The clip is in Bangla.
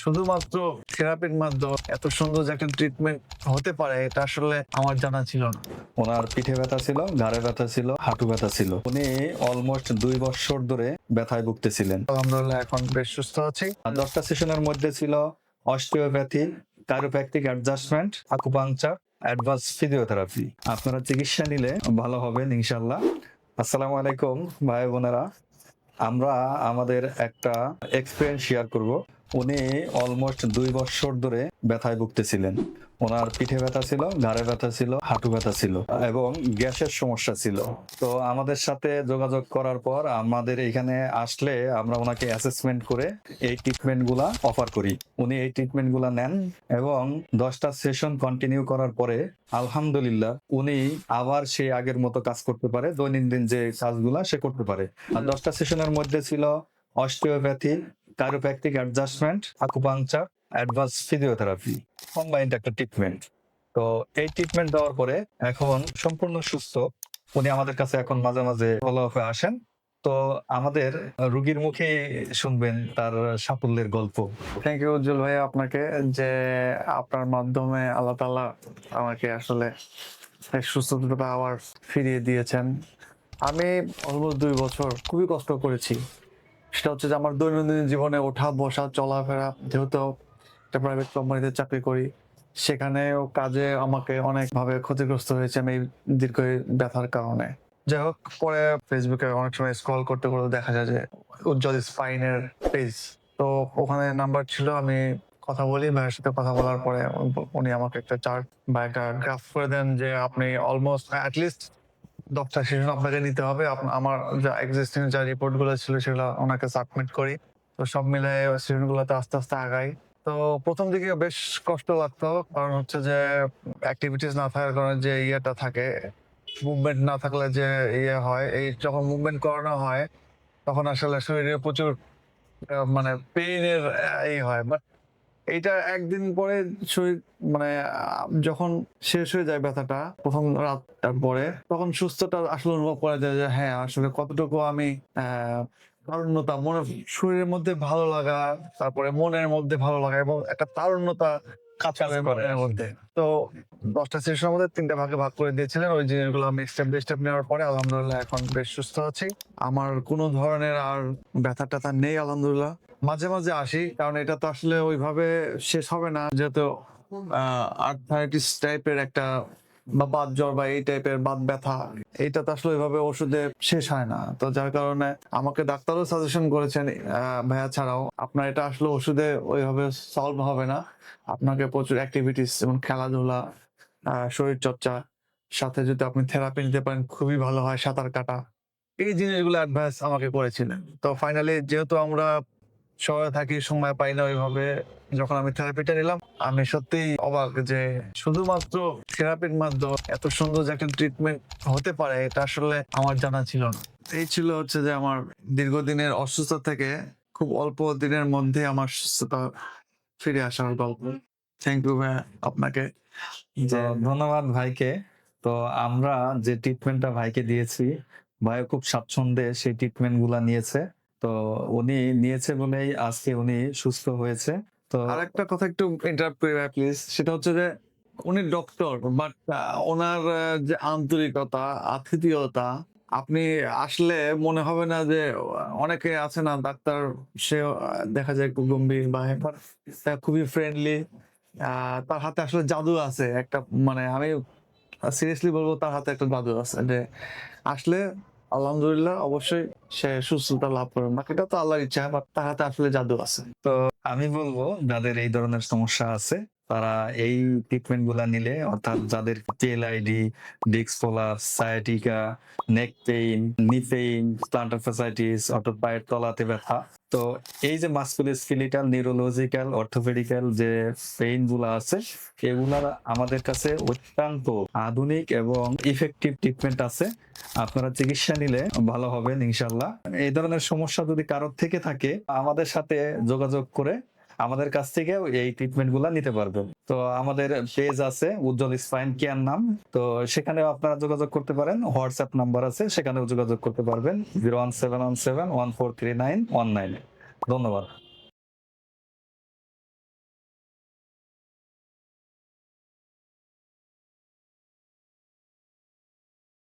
শুধুমাত্র থেরাপির মাধ্যমে এত সুন্দর যে একটা ট্রিটমেন্ট হতে পারে এটা আসলে আমার জানা ছিল না। ওনার পিঠে ব্যথা ছিল, ঘাড়ে ব্যথা ছিল, হাঁটু ব্যথা ছিল। উনি অলমোস্ট 2 বছর ধরে ব্যথায় ভুগতেছিলেন। আলহামদুলিল্লাহ এখন বেশ সুস্থ আছি। আর 10টা সেশনের মধ্যে ছিল osteopathy, chiropractic adjustment, acupuncture, advance physiotherapy. আপনারা চিকিৎসা নিলে ভালো হবেন ইনশাআল্লাহ। আসসালামু আলাইকুম ভাই বোনেরা। আমরা আমাদের একটা এক্সপেরিয়েন্স শেয়ার করব। উনি অলমোস্ট 2 বছর ধরে ব্যথায় ভুগতেছিলেন। ওনার পিঠে ব্যথা ছিল, ঘাড়ে ব্যথা ছিল, হাঁটু ব্যথা ছিল এবং গ্যাসের সমস্যা ছিল। তো আমাদের সাথে যোগাযোগ করার পর আমাদের এখানে আসলে আমরা ওনাকে অ্যাসেসমেন্ট করে এই ট্রিটমেন্টগুলা অফার করি। উনি এই ট্রিটমেন্টগুলা নেন এবং 10টা সেশন কন্টিনিউ করার পরে আলহামদুলিল্লাহ উনি আবার সে আগের মতো কাজ করতে পারে, দৈনন্দিন যে কাজগুলা সে করতে পারে। আর 10টা সেশনের মধ্যে ছিল osteopathy, chiropractic adjustment, acupuncture, advance physiotherapy, combined একটা ট্রিটমেন্ট। তো এই ট্রিটমেন্ট দেওয়ার পরে এখন সম্পূর্ণ সুস্থ। উনি আমাদের কাছে এখন মাঝে মাঝে ফলো আপে আসেন। তো আমাদের রুগীর মুখে শুনবেন তার সাফল্যের গল্প। থ্যাংক ইউ উজ্জ্বল ভাই আপনাকে, যে আপনার মাধ্যমে আল্লাহ তাআলা আমাকে আসলে এই সুস্থতা আবার ফিরিয়ে দিয়েছেন। আমি অলমোস্ট 2 বছর খুবই কষ্ট করেছি। সেটা হচ্ছে যে আমার দৈনন্দিন জীবনে ওঠা বসা চলাফেরা, যেহেতু একটা প্রাইভেট কোম্পানিতে চাকরি করি, সেখানেও কাজে আমাকে অনেকভাবে ক্ষতিগ্রস্ত হয়েছে আমি এই দীর্ঘ এই ব্যথার কারণে। যাই হোক, পরে ফেসবুকে অনেক সময় স্ক্রল করতে করতে দেখা যায় যে উজ্জ্বল স্পাইনের পেজ, তো ওখানে নাম্বার ছিল, আমি কথা বলি ভাইয়ের সাথে। কথা বলার পরে উনি আমাকে একটা চার্ট বা একটা গ্রাফ করে দেন যে আপনি অলমোস্ট অ্যাটলিস্ট 10টা সেশন আপনাকে নিতে হবে। আমার যা এক্সিস্টিং যা রিপোর্ট গুলো ছিল সেগুলো ওনাকে সাবমিট করি। তো সব মিলে সেশন গুলোতে আস্তে আস্তে আগাই। তো প্রথম দিকে বেশ কষ্ট লাগতো, কারণ হচ্ছে যে অ্যাক্টিভিটিস না থাকার কারণে যে ইয়েটা থাকে, মুভমেন্ট না থাকলে যে ইয়ে হয়, এই যখন মুভমেন্ট করানো হয় তখন আসলে শরীরে প্রচুর মানে পেইনের এই হয়। বাট এইটা একদিন পরে শরীর মানে যখন শেষ হয়ে যায় ব্যথাটা প্রথম রাতটার পরে, তখন সুস্থতা আসলে অনুভব করা যায় যে হ্যাঁ আসলে কতটুকু আমি তারুণ্যতা মনে, শরীরের মধ্যে ভালো লাগা, তারপরে মনের মধ্যে ভালো লাগা এবং একটা তারুণ্যতা কাজ করে মনের মধ্যে। তো 10টা সেশনের মধ্যে 3টা ভাগে ভাগ করে দিয়েছিলেন। ওই জিনিসগুলো আমি স্টেপ বাই স্টেপ নেওয়ার পরে আলহামদুলিল্লাহ এখন বেশ সুস্থ আছি। আমার কোনো ধরনের আর ব্যথা ট্যাথা নেই আলহামদুলিল্লাহ। মাঝে মাঝে আসি, কারণ এটা তো আসলে ওইভাবে শেষ হবে না, যেহেতু আর্থ্রাইটিস টাইপের একটা বা বাত জ্বর বা এই টাইপের বাত ব্যথা, এইটা তো আসলে ওইভাবে ওষুধে শেষ হয় না। তো যার কারণে আমাকে ডাক্তারও সাজেশন করেছেন, ভাইয়া ছাড়াও, আপনার এটা আসলে ওষুধে ওইভাবে সলভ হবে না। আপনাকে প্রচুর অ্যাক্টিভিটিস যেমন খেলাধুলা, শরীর চর্চা, সাথে যদি আপনি থেরাপি নিতে পারেন খুবই ভালো হয়, সাঁতার কাটা, এই জিনিসগুলো অ্যাডভাইস আমাকে করেছিলেন। তো ফাইনালি যেহেতু আমরা শহরে থাকি, সময় পাই না ওইভাবে, যখন আমি থেরাপিটা নিলাম আমি সত্যিই অবাক যে শুধুমাত্র থেরাপির মাধ্যমে এত সুন্দর যে একটা ট্রিটমেন্ট হতে পারে এটা আসলে আমার জানা ছিল না। এই ছিল হচ্ছে যে আমার দীর্ঘদিনের অসুস্থতা থেকে খুব অল্প দিনের মধ্যে আমার সুস্থতা ফিরে আসার গল্প। থ্যাংক ইউ ভাইয়া আপনাকে। তো ধন্যবাদ ভাইকে। তো আমরা যে ট্রিটমেন্টটা ভাইকে দিয়েছি, ভাই খুব স্বাচ্ছন্দ্যে সেই ট্রিটমেন্ট গুলা নিয়েছে। তো উনি নিয়েছে বলেই আজকে উনি সুস্থ হয়েছে। তো আরেকটা কথা একটু ইন্টারাপ্ট করি ভাই প্লিজ, সেটা হচ্ছে যে উনি ডক্টর, বাট ওনার যে আন্তরিকতা, আতিথেয়তা, আপনি আসলে মনে হবে না যে অনেকে আছে না ডাক্তার, সে দেখা যায় একটু গম্ভীর বা হ্যাপার, খুবই ফ্রেন্ডলি, তার হাতে আসলে জাদু আছে একটা, মানে আমি সিরিয়াসলি বলবো তার হাতে একটা জাদু আছে, যে আসলে আলহামদুলিল্লাহ অবশ্যই সে সুস্থতা লাভ করবে, বাকিটা তো আল্লাহর ইচ্ছা, বাট তার হাতে আসলে জাদু আছে। তো আমি বলবো যাদের এই ধরনের সমস্যা আছে তারা এই ট্রিটমেন্ট গুলা নিলে, অর্থাৎ যাদের PLID, disc prolapse, sciatica, neck pain, knee pain, plantar fasciitis, অর্থাৎ পায়ের তলাতে ব্যথা, তো এই যে মাসকুলোস্কেলিটাল, নিউরোলজিক্যাল, অর্থোপেডিক্যাল যে পেইন গুলা আছে, এগুলা আমাদের কাছে অত্যন্ত আধুনিক এবং ইফেক্টিভ ট্রিটমেন্ট আছে। আপনারা চিকিৎসা নিলে ভালো হবেন ইনশাল্লাহ। এই ধরনের সমস্যা যদি কারোর থেকে থাকে আমাদের সাথে যোগাযোগ করে আমাদের কাছ থেকেও এই ট্রিটমেন্ট গুলা নিতে পারবেন। তো আমাদের পেজ আছে উজ্জ্বল স্পাইন কেয়ার নাম, তো সেখানেও আপনারা যোগাযোগ করতে পারেন। হোয়াটসঅ্যাপ নাম্বার আছে, সেখানেও যোগাযোগ করতে পারবেন 01717143919। ধন্যবাদ।